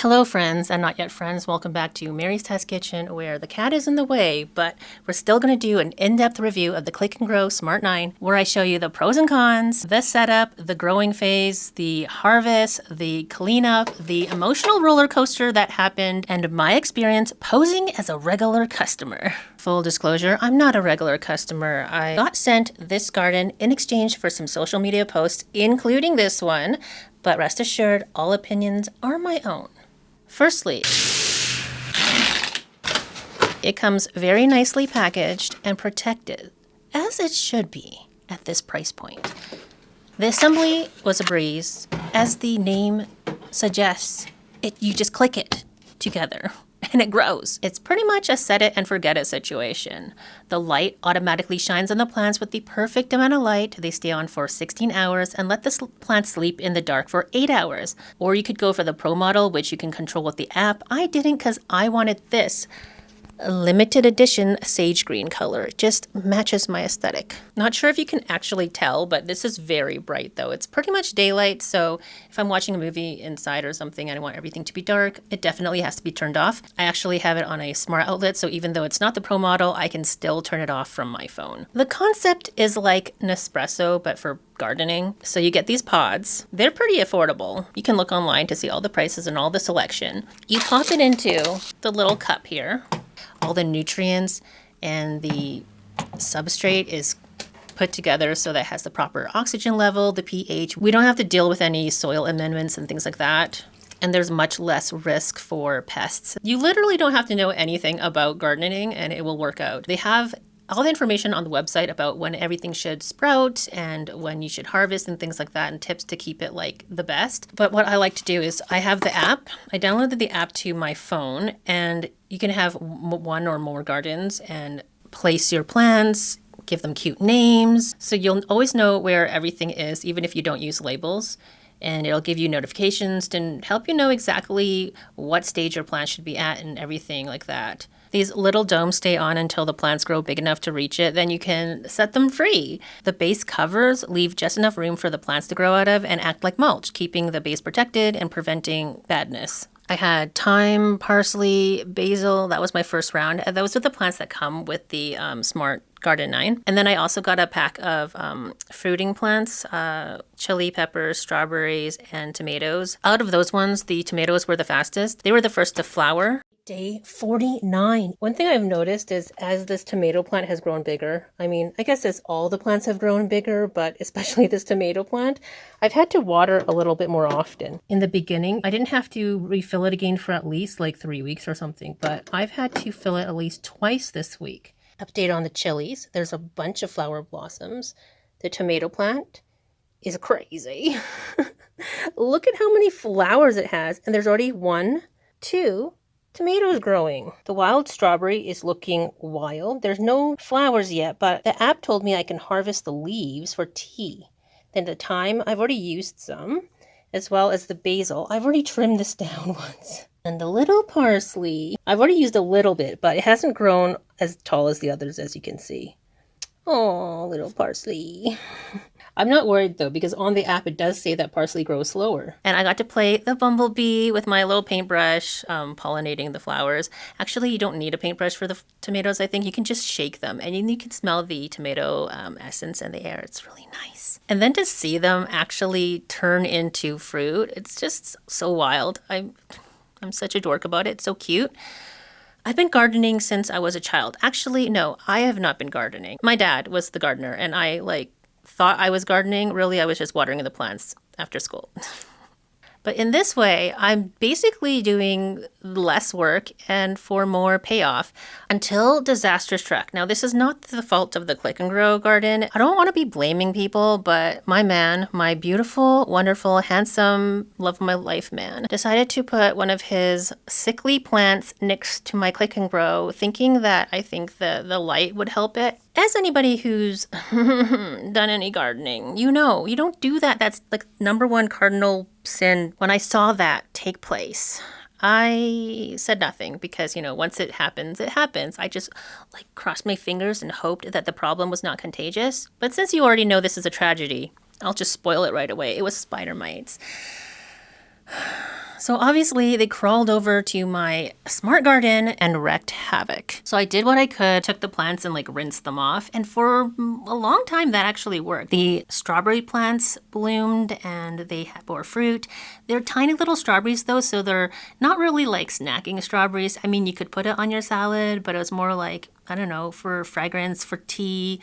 Hello friends and not yet friends, welcome back to Mary's Test Kitchen, where the cat is in the way, but we're still going to do an in-depth review of the Click and Grow Smart 9, where I show you the pros and cons, the setup, the growing phase, the harvest, the cleanup, the emotional roller coaster that happened, and my experience posing as a regular customer. Full disclosure, I'm not a regular customer. I got sent this garden in exchange for some social media posts, including this one, but rest assured, all opinions are my own. Firstly, it comes very nicely packaged and protected, as it should be at this price point. The assembly was a breeze. As the name suggests, you just click it together and it grows. It's pretty much a set it and forget it situation. The light automatically shines on the plants with the perfect amount of light. They stay on for 16 hours and let the plant sleep in the dark for 8 hours. Or you could go for the Pro model, which you can control with the app. I didn't because I wanted this limited edition sage green color. It just matches my aesthetic. Not sure if you can actually tell, but this is very bright though. It's pretty much daylight, so if I'm watching a movie inside or something and I want everything to be dark, it definitely has to be turned off. I actually have it on a smart outlet, so even though it's not the Pro model, I can still turn it off from my phone. The concept is like Nespresso, but for gardening. So you get these pods. They're pretty affordable. You can look online to see all the prices and all the selection. You pop it into the little cup here. All the nutrients and the substrate is put together so that it has the proper oxygen level, the pH. We don't have to deal with any soil amendments and things like that. And there's much less risk for pests. You literally don't have to know anything about gardening and it will work out. They have all the information on the website about when everything should sprout and when you should harvest and things like that, and tips to keep it like the best. But what I like to do is I have the app. I downloaded the app to my phone, and you can have one or more gardens and place your plants, give them cute names. So you'll always know where everything is, even if you don't use labels. And it'll give you notifications to help you know exactly what stage your plant should be at and everything like that. These little domes stay on until the plants grow big enough to reach it. Then you can set them free. The base covers leave just enough room for the plants to grow out of and act like mulch, keeping the base protected and preventing badness. I had thyme, parsley, basil. That was my first round. Those are the plants that come with the Smart Garden 9. And then I also got a pack of fruiting plants, chili peppers, strawberries, and tomatoes. Out of those ones, the tomatoes were the fastest. They were the first to flower. Day 49. One thing I've noticed is as this tomato plant has grown bigger, I guess as all the plants have grown bigger, but especially this tomato plant, I've had to water a little bit more often. In the beginning, I didn't have to refill it again for at least like 3 weeks or something, but I've had to fill it at least twice this week. Update on the chilies. There's a bunch of flower blossoms. The tomato plant is crazy. Look at how many flowers it has, and there's already 1, 2 tomatoes growing. The wild strawberry is looking wild. There's no flowers yet, but the app told me I can harvest the leaves for tea. Then the thyme, I've already used some, as well as the basil. I've already trimmed this down once. And the little parsley, I've already used a little bit, but it hasn't grown as tall as the others, as you can see. Oh, little parsley. I'm not worried though, because on the app it does say that parsley grows slower. And I got to play the bumblebee with my little paintbrush, pollinating the flowers. Actually, you don't need a paintbrush for the tomatoes. I think you can just shake them and you can smell the tomato essence in the air. It's really nice. And then to see them actually turn into fruit, it's just so wild. I'm such a dork about it. It's so cute. I've been gardening since I was a child. Actually, no, I have not been gardening. My dad was the gardener and I thought I was gardening. Really, I was just watering the plants after school. But in this way, I'm basically doing less work and for more payoff until disaster struck. Now, this is not the fault of the Click and Grow garden. I don't want to be blaming people, but my man, my beautiful, wonderful, handsome, love of my life man, decided to put one of his sickly plants next to my Click and Grow, thinking that I think the light would help it. As anybody who's done any gardening, you know, you don't do that. That's like number one cardinal sin. When I saw that take place, I said nothing because, once it happens, it happens. I just crossed my fingers and hoped that the problem was not contagious. But since you already know this is a tragedy, I'll just spoil it right away. It was spider mites. So obviously they crawled over to my smart garden and wreaked havoc. So I did what I could, took the plants and like rinsed them off. And for a long time that actually worked. The strawberry plants bloomed and they bore fruit. They're tiny little strawberries though, so they're not really like snacking strawberries. I mean, you could put it on your salad, but it was more like, I don't know, for fragrance, for tea,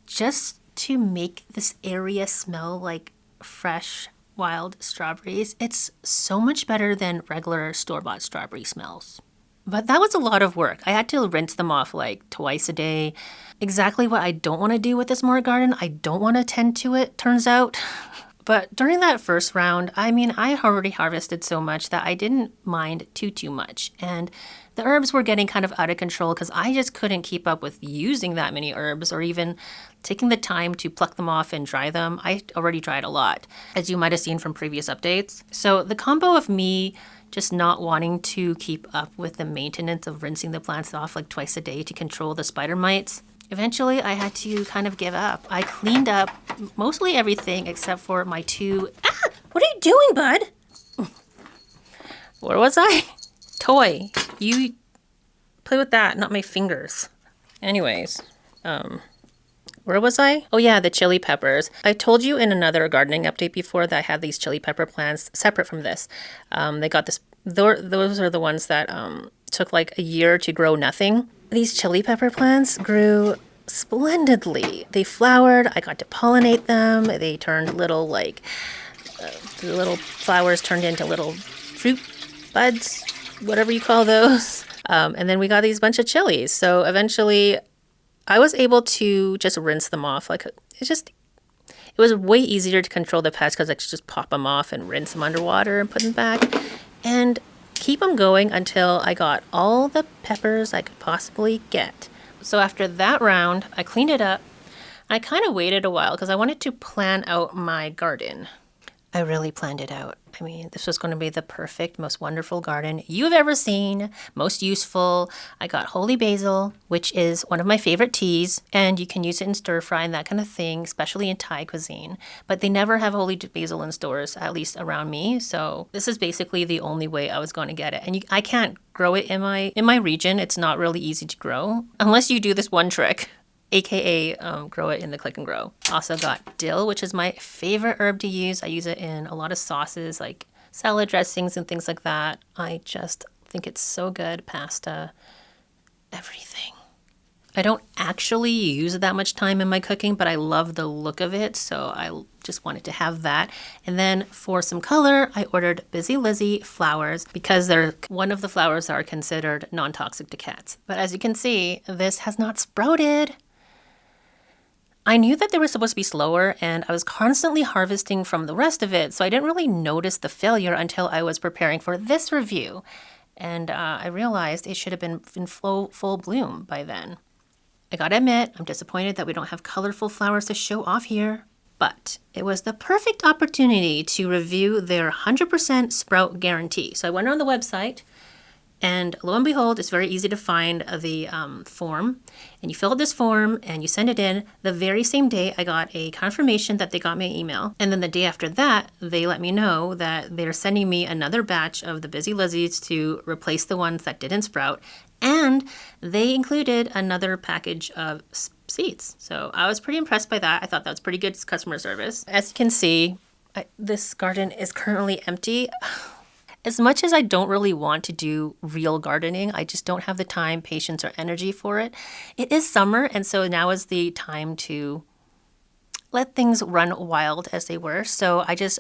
just to make this area smell like fresh wild strawberries. It's so much better than regular store-bought strawberry smells. But that was a lot of work. I had to rinse them off like twice a day. Exactly what I don't want to do with this smart garden. I don't want to tend to it, turns out. But during that first round, I mean, I already harvested so much that I didn't mind too much. And the herbs were getting kind of out of control because I just couldn't keep up with using that many herbs or even taking the time to pluck them off and dry them. I already dried a lot, as you might have seen from previous updates. So the combo of me just not wanting to keep up with the maintenance of rinsing the plants off like twice a day to control the spider mites, eventually I had to kind of give up. I cleaned up mostly everything except for my two... Ah! What are you doing, bud? Where was I? Toy. You play with that, not my fingers. Anyways, where was I? Oh yeah, the chili peppers. I told you in another gardening update before that I had these chili pepper plants separate from this. They got this, those are the ones that took like a year to grow nothing. These chili pepper plants grew splendidly. They flowered, I got to pollinate them. They turned little like, the little flowers turned into little fruit buds, whatever you call those. And then we got these bunch of chilies. So eventually I was able to just rinse them off. Like it was way easier to control the pests because I could just pop them off and rinse them underwater and put them back and keep them going until I got all the peppers I could possibly get. So after that round, I cleaned it up. I kind of waited a while because I wanted to plan out my garden. I really planned it out. I mean, this was going to be the perfect, most wonderful garden you've ever seen, most useful. I got holy basil, which is one of my favorite teas, and you can use it in stir fry and that kind of thing, especially in Thai cuisine. But they never have holy basil in stores, at least around me. So this is basically the only way I was going to get it. And I can't grow it in my region. It's not really easy to grow unless you do this one trick, aka grow it in the Click and Grow. Also got dill, which is my favorite herb to use. I use it in a lot of sauces like salad dressings and things like that. I just think it's so good. Pasta, everything. I don't actually use that much time in my cooking, but I love the look of it, so I just wanted to have that. And then for some color, I ordered Busy Lizzie flowers because they're one of the flowers that are considered non-toxic to cats. But as you can see, this has not sprouted. I knew that they were supposed to be slower, and I was constantly harvesting from the rest of it, so I didn't really notice the failure until I was preparing for this review. And I realized it should have been in full bloom by then. I gotta admit, I'm disappointed that we don't have colorful flowers to show off here, but it was the perfect opportunity to review their 100% sprout guarantee. So I went on the website, and lo and behold, it's very easy to find the form. And you fill out this form and you send it in. The very same day, I got a confirmation that they got my email. And then the day after that, they let me know that they're sending me another batch of the Busy Lizzies to replace the ones that didn't sprout. And they included another package of seeds. So I was pretty impressed by that. I thought that was pretty good customer service. As you can see, this garden is currently empty. As much as I don't really want to do real gardening, I just don't have the time, patience, or energy for it. It is summer, and so now is the time to let things run wild as they were. So I just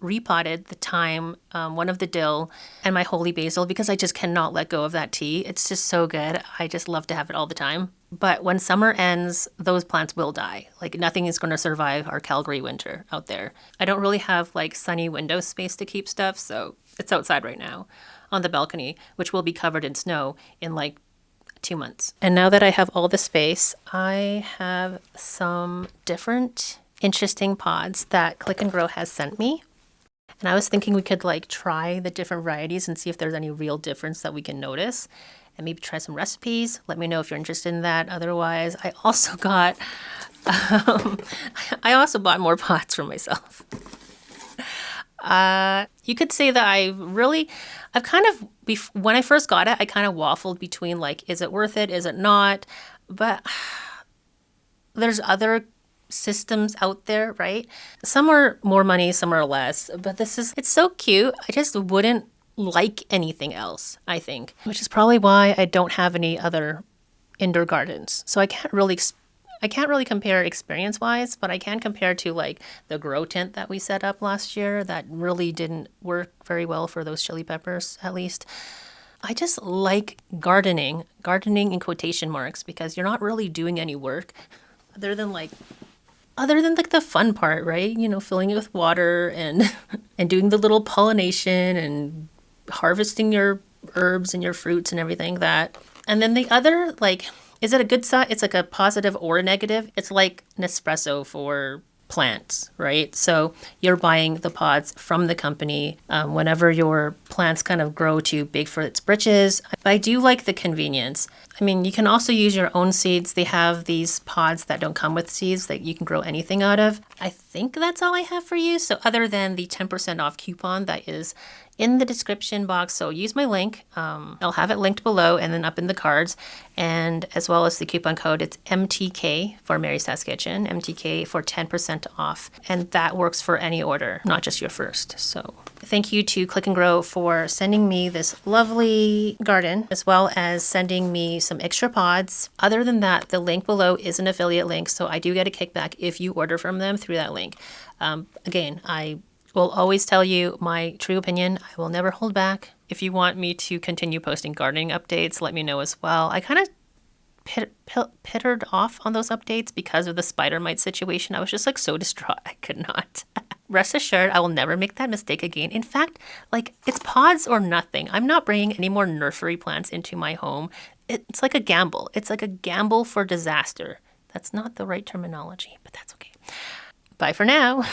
repotted the thyme, one of the dill, and my holy basil because I just cannot let go of that tea. It's just so good. I just love to have it all the time. But when summer ends, those plants will die. Like nothing is going to survive our Calgary winter out there. I don't really have like sunny window space to keep stuff, so it's outside right now on the balcony, which will be covered in snow in like 2 months. And now that I have all the space, I have some different interesting pods that Click and Grow has sent me. And I was thinking we could like try the different varieties and see if there's any real difference that we can notice. And maybe try some recipes. Let me know if you're interested in that. Otherwise, I also got, I also bought more pots for myself. You could say that I've kind of, when I first got it, I kind of waffled between like, is it worth it? Is it not? But there's other systems out there, right? Some are more money, some are less, but it's so cute. I just wouldn't like anything else, I think, which is probably why I don't have any other indoor gardens. So I can't really compare experience wise, but I can compare to like the grow tent that we set up last year that really didn't work very well for those chili peppers, at least. I just like gardening in quotation marks, because you're not really doing any work other than like the fun part, right? You know, filling it with water and and doing the little pollination and harvesting your herbs and your fruits and everything that. And then the other, like, is it a good side? It's like a positive or a negative. It's like Nespresso for plants, right? So you're buying the pods from the company whenever your plants kind of grow too big for its britches. I do like the convenience. I mean, you can also use your own seeds. They have these pods that don't come with seeds that you can grow anything out of. I think that's all I have for you. So other than the 10% off coupon that is in the description box. So use my link. I'll have it linked below and then up in the cards. And as well as the coupon code, it's MTK for Mary's Test Kitchen, MTK for 10% off. And that works for any order, not just your first. So thank you to Click and Grow for sending me this lovely garden, as well as sending me some extra pods. Other than that, the link below is an affiliate link, so I do get a kickback if you order from them through that link. Again, I will always tell you my true opinion. I will never hold back. If you want me to continue posting gardening updates, let me know as well. I kind of pittered off on those updates because of the spider mite situation. I was just like so distraught. I could not. Rest assured, I will never make that mistake again. In fact, like, it's pods or nothing. I'm not bringing any more nursery plants into my home. It's like a gamble. It's like a gamble for disaster. That's not the right terminology, but that's okay. Bye for now.